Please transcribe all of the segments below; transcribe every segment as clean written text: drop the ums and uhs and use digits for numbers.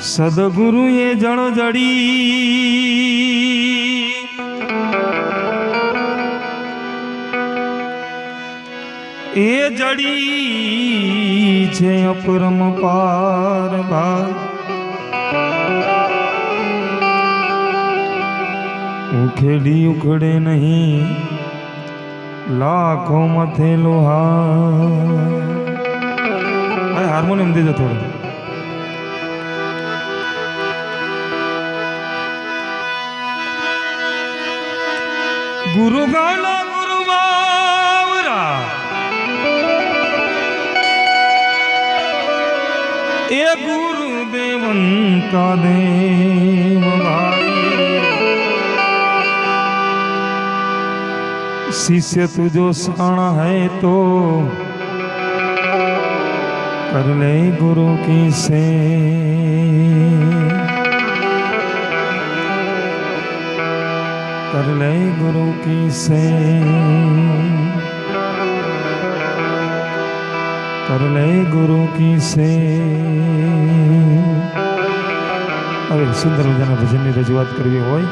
सदगुरु ये जड़ जड़ी ए जड़ी छे अपरम पार भाई उखेड़ी उखड़े नहीं लाखों मथे लोहार। हारमोनियम दे दो थोड़ा। गुरु गाना गुरु बावरा ए गुरु देवन का देव भाई शिष्य तुझो साणा है तो कर ले गुरु की से कर ले गुरु की से कर ले गुरु की से। હવે સુંદર મજાના ભજનની રજૂઆત કરવી હોય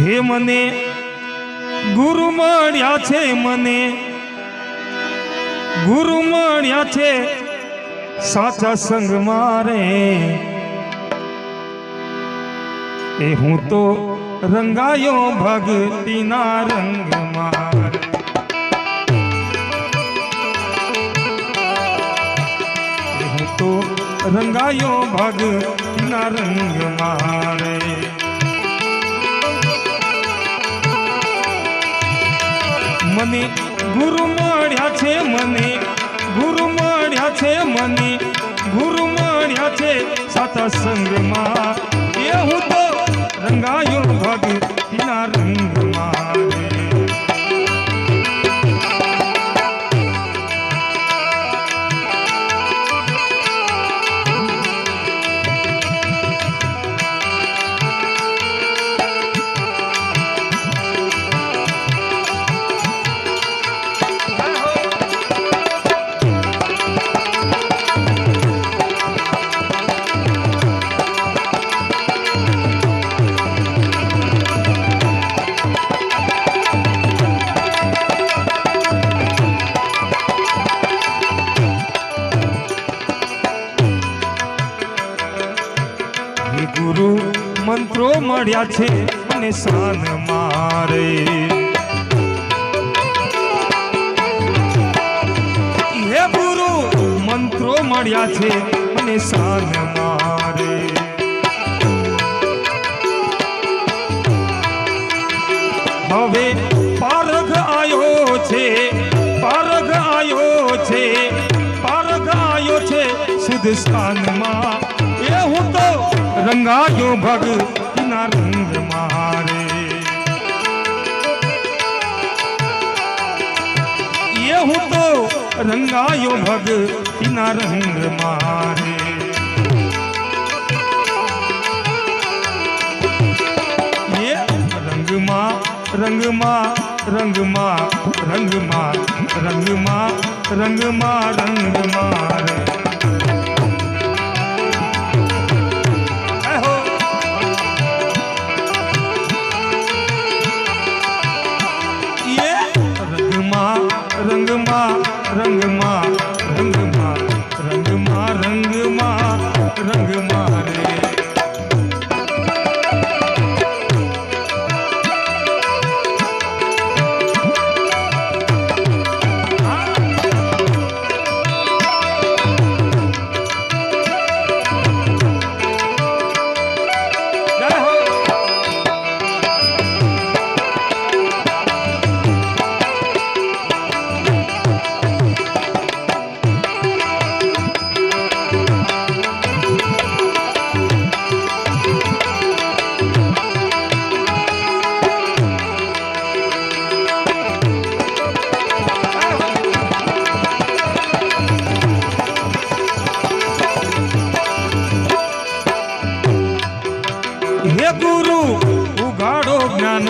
હે મને ગુરુ મળ્યા છે મને ગુરુ મળ્યા છે સાચા સંગ મારે એ હું તો રંગાયો ભક્તિના રંગમાં હું તો રંગાયો ભક્તિના રંગમાં રે મને ગુરુ મળ્યા છે મને ગુરુ મળ્યા છે મને ગુરુ મળ્યા છે સાચા સંગમાં એ હું તો રંગાયો ભક્તિના રંગમાં ગુરુ મંત્રો મળ્યા છે અને શાન મારે હે ગુરુ મંત્રો મળ્યા છે અને શાન મારે હવે પારખ આયો છે પારખ આયો છે પારખ આયો છે શુદ્ધ સ્થાનમાં એ હું તો રંગાયો ભક્તિના રંગ મારે એ હું તો રંગાયો ભક્તિના રંગ મારે એ રંગમાં રંગમાં રંગમાં રંગમાં રંગમાં રંગમાં રંગમાં રંગમાં રંગમાં રંગમાં રંગમાં રંગમાં રંગમાં રે हे गुरु उगाड़ो ज्ञान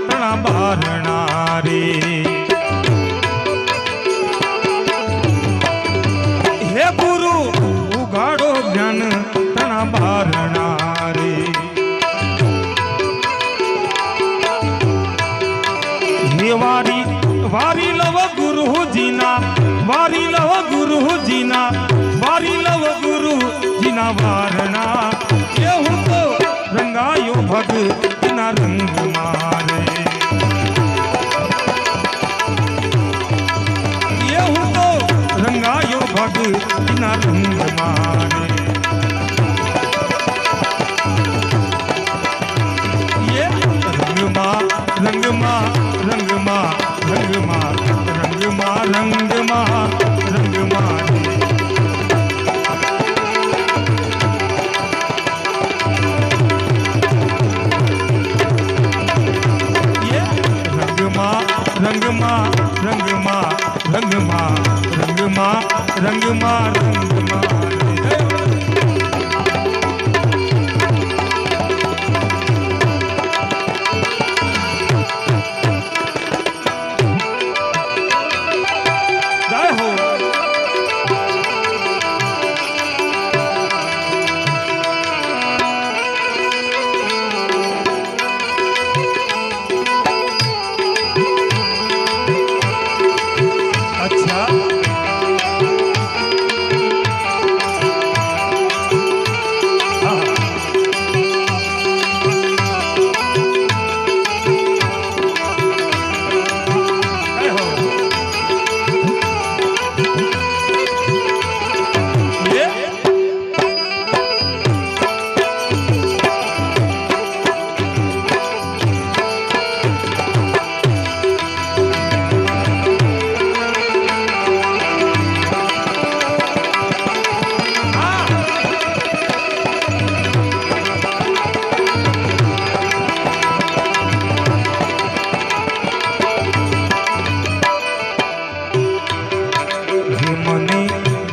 तना बारणा रे। हे गुरु उगाड़ो ज्ञान तना बारणा रे। हे वारी वारी लव गुरु जीना, वारी लव गुरु जीना, वारी लव गुरु जीना वारणा। ये हूँ तो रंगायो भग ना रंग मारे। ये हूँ तो रंगायो भग ना रंग मारे। ये रंग माँ रंग माँ रंग माँ रंग माँ रंग माँ रंग माँ रंग माँ ये रंग माँ रंग माँ रंग माँ रंग माँ रंग माँ रंग माँ रंग माँ।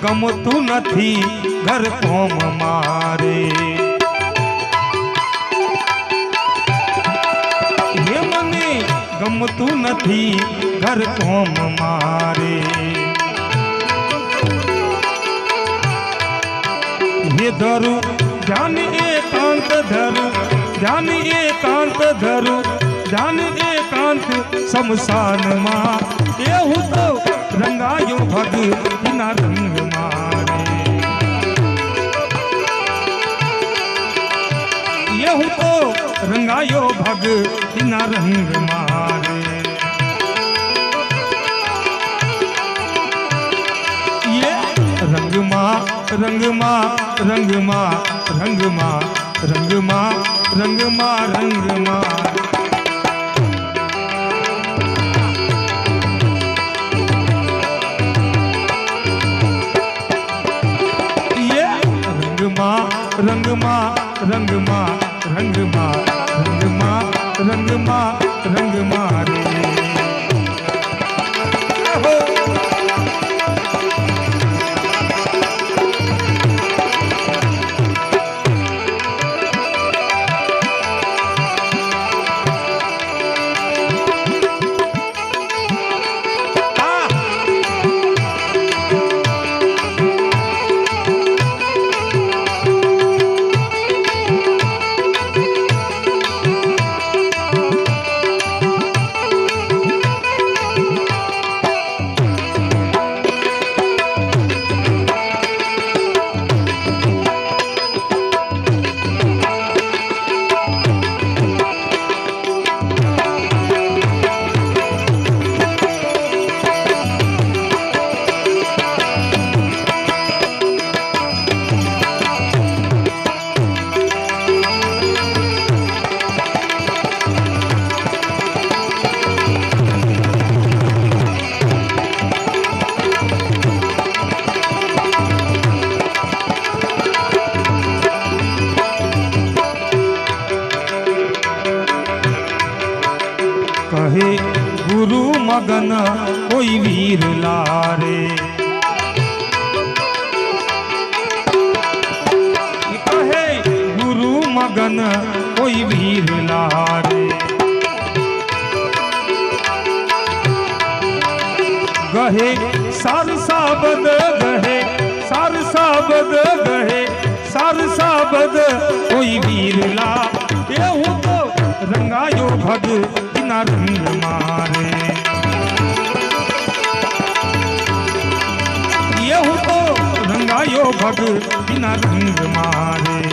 ગમતું નથી ઘર કોમ મારે, હે મને ગમતું નથી ઘર કોમ મારે। હે ધરું ધ્યાન એકાંત ધરું, ધ્યાન એકાંત ધરું, ધ્યાન એકાંત શમશાનમાં। એવું તો રંગાયો ભગ ના રંગ મારે। એવું તો રંગાયો ભગ ના રંગ મારે। ये रंगमा रंगमा रंगमा रंगमा रंगमा रंगमा रंगमा। रंगमा रंगमा रंगमा रंगमा रंगमा रंगमा रे। कहे गुरु मगन कोई वीर लारे, कहे गुरु मगन कोई वीर लारे। गहे सारसा बद गहे सारसा बद गहे सारसा बद कोई वीर ला। ये हूँ तो रंगायो भग बिना रंग मारे। ये हूँ तो रंगायो भग बिना रंग मारे।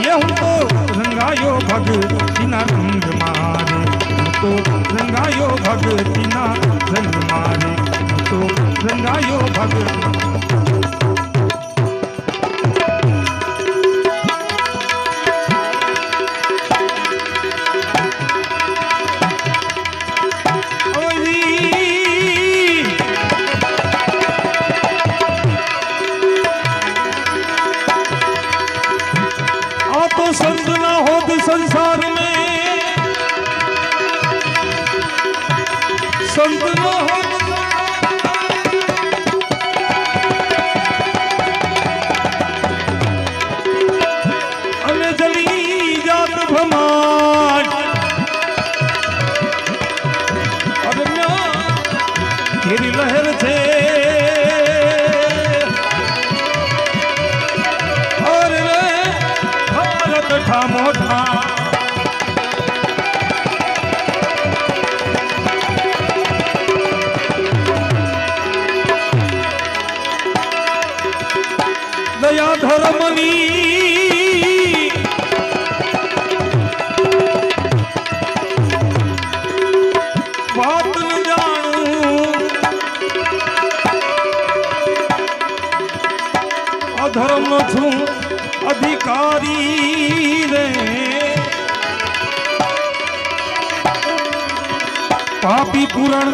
ये हूँ तो रंगायो भग बिना रंग मारे। तो रंगायो भग बिना रंग मारे। तो रंगायो भग। तो संत ना होत संसार में, संत ना होत अने जली जात भमाट। अरे तेरी लहर थे मोटा दया धर्मनी बात न जानू। अधर्म छू अधिकारी रे पापी पूरण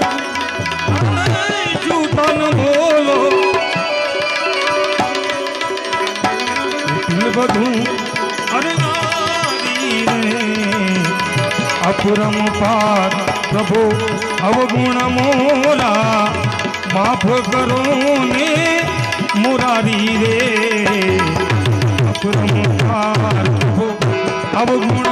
झूठा न बोलो। बधू अरे नारी रे अपुरम पार प्रभु अवगुण मोला। माफ करो ने मुरारी रे अपुरम पार प्रभु अवगुण।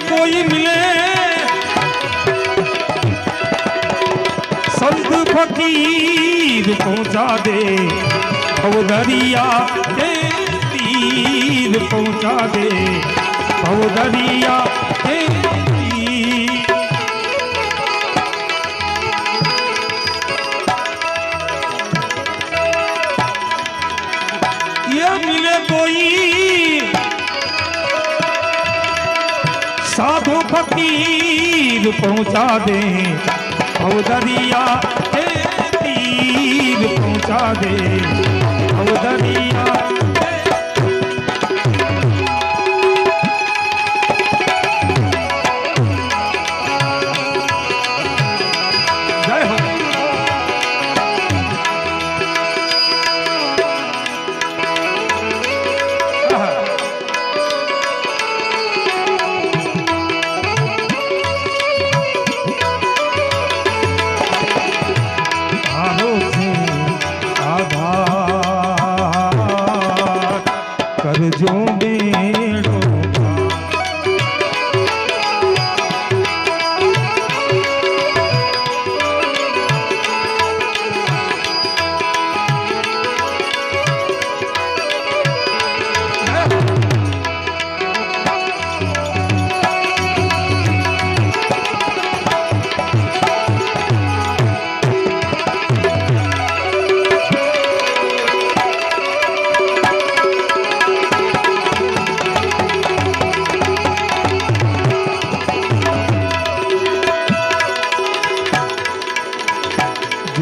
कोई मिले संत फकीर पहुंचा दे। भवदरिया के तीर पहुंचा दे। भवदरिया के तीर। ये मिले कोई साधु फकीर पहुंचा दे। भवदरिया के तीर पहुंचा दे। भवदरिया जय हो। आधार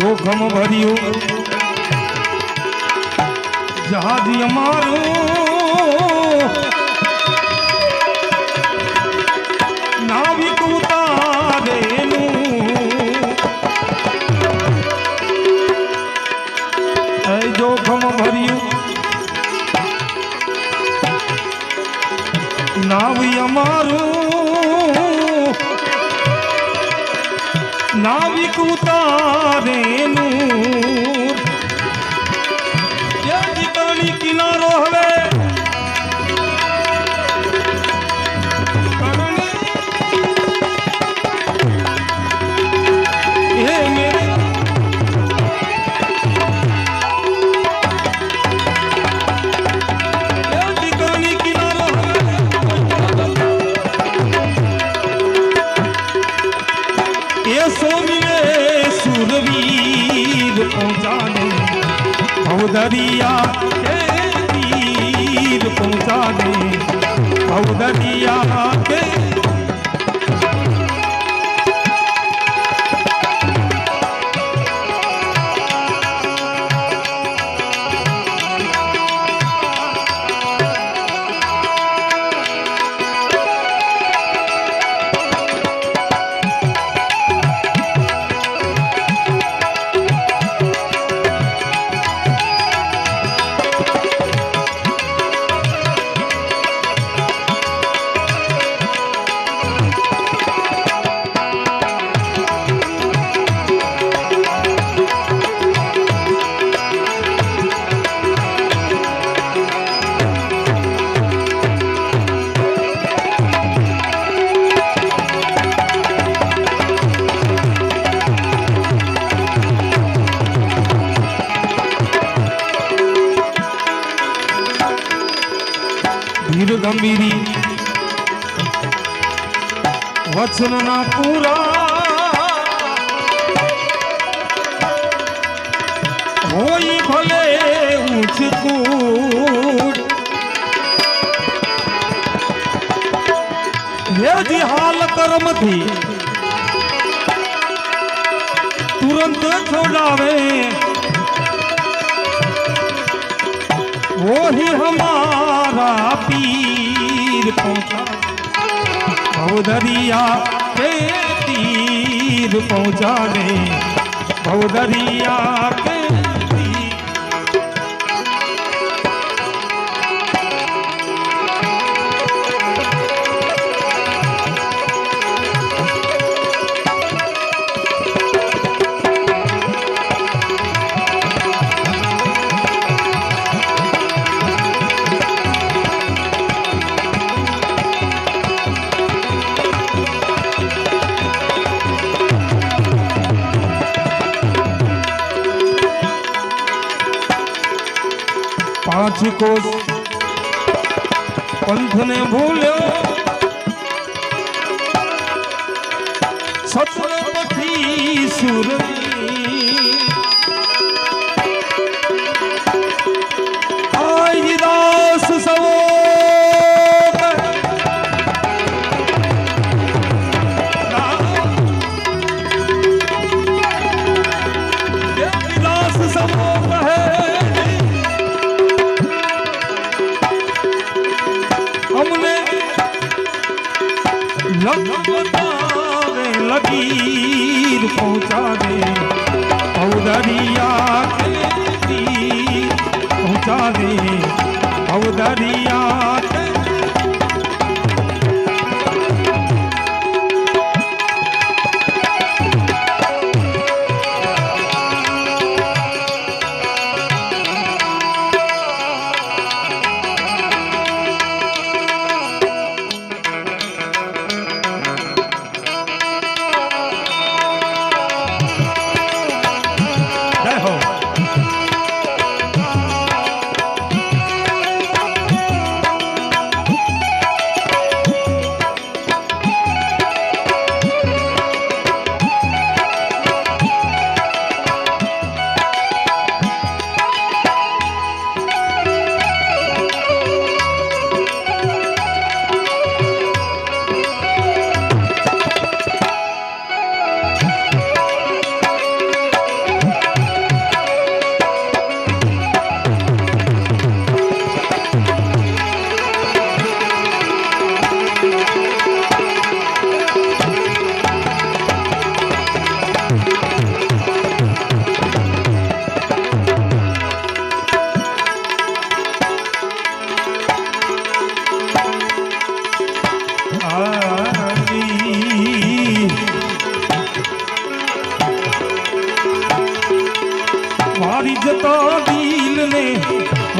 જોખમ ભર્યું જહાજ અમારું નાવિક ઉતારેલું એ જોખમ ભર્યું નાવી અમારું નાવિક ઉતારેલું ઠિકાણી કિનારો હવે दरिया के तीर पहुंचा दे दरिया के वीर गंभीरी वचन ना पूरा होई भले ऊंच कूट हे जी हाल कर्म थी तुरंत छोड़ावे वो ही हमारा पीर पहुंचा भवदरिया के तीर पहुंचा दे भवदरिया के पांच कोस पंथ ने भूल्यो छत्रपति सुरनी आई दास सवो दास सवो हमने लकीर पहुंचा दे भवदरिया के तीर पहुंचा दे भवदरिया के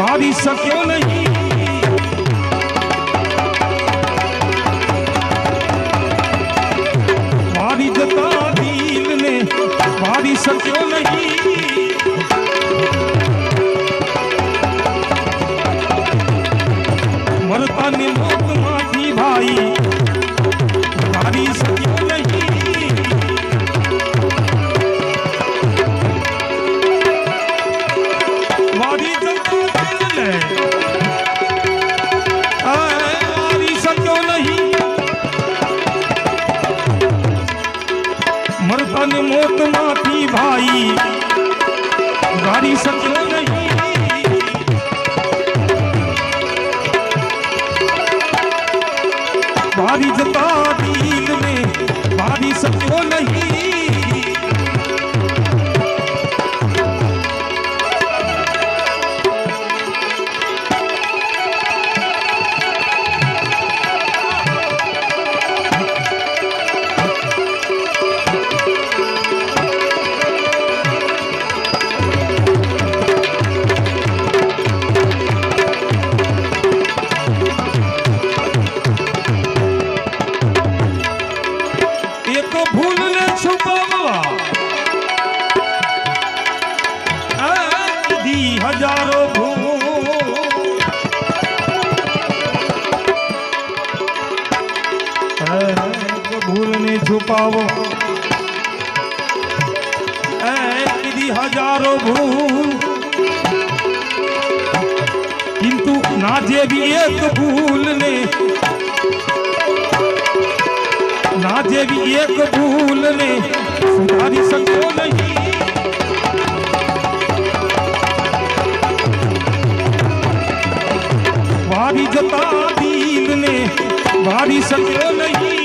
વારી શક્યો નહીં વારી જતા દિલને વારી શક્યો નહીં મરતાની મોતમાંથી ભાઈ વારી શક્યો નહીં વારી જતા દિલને વારી શક્યો નહીં મરતાની મોતમાંથી ભાઈ વારી શક્યો નહીં વારી જતા દિલને વારી શક્યો નહીં એક ભૂલને છુપાવવા દી હજારો ભૂલને છુપાવો દી હજારો ભૂલ કિંતુ ના જેવી એક ભૂલને ના જેવી એક ભૂલને સુધારી શક્યો નહીં વારી જતા દિલને વારી શક્યો નહીં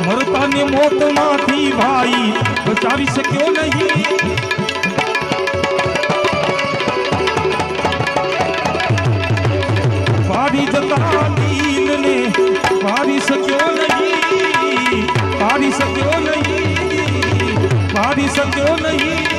મરતાની મોતમાંથી ભાઈ બચાવી શક્યો નહીં વારી જતા દિલને વારી શક્યો નહીં વારી શક્યો નહીં વારી શક્યો નહીં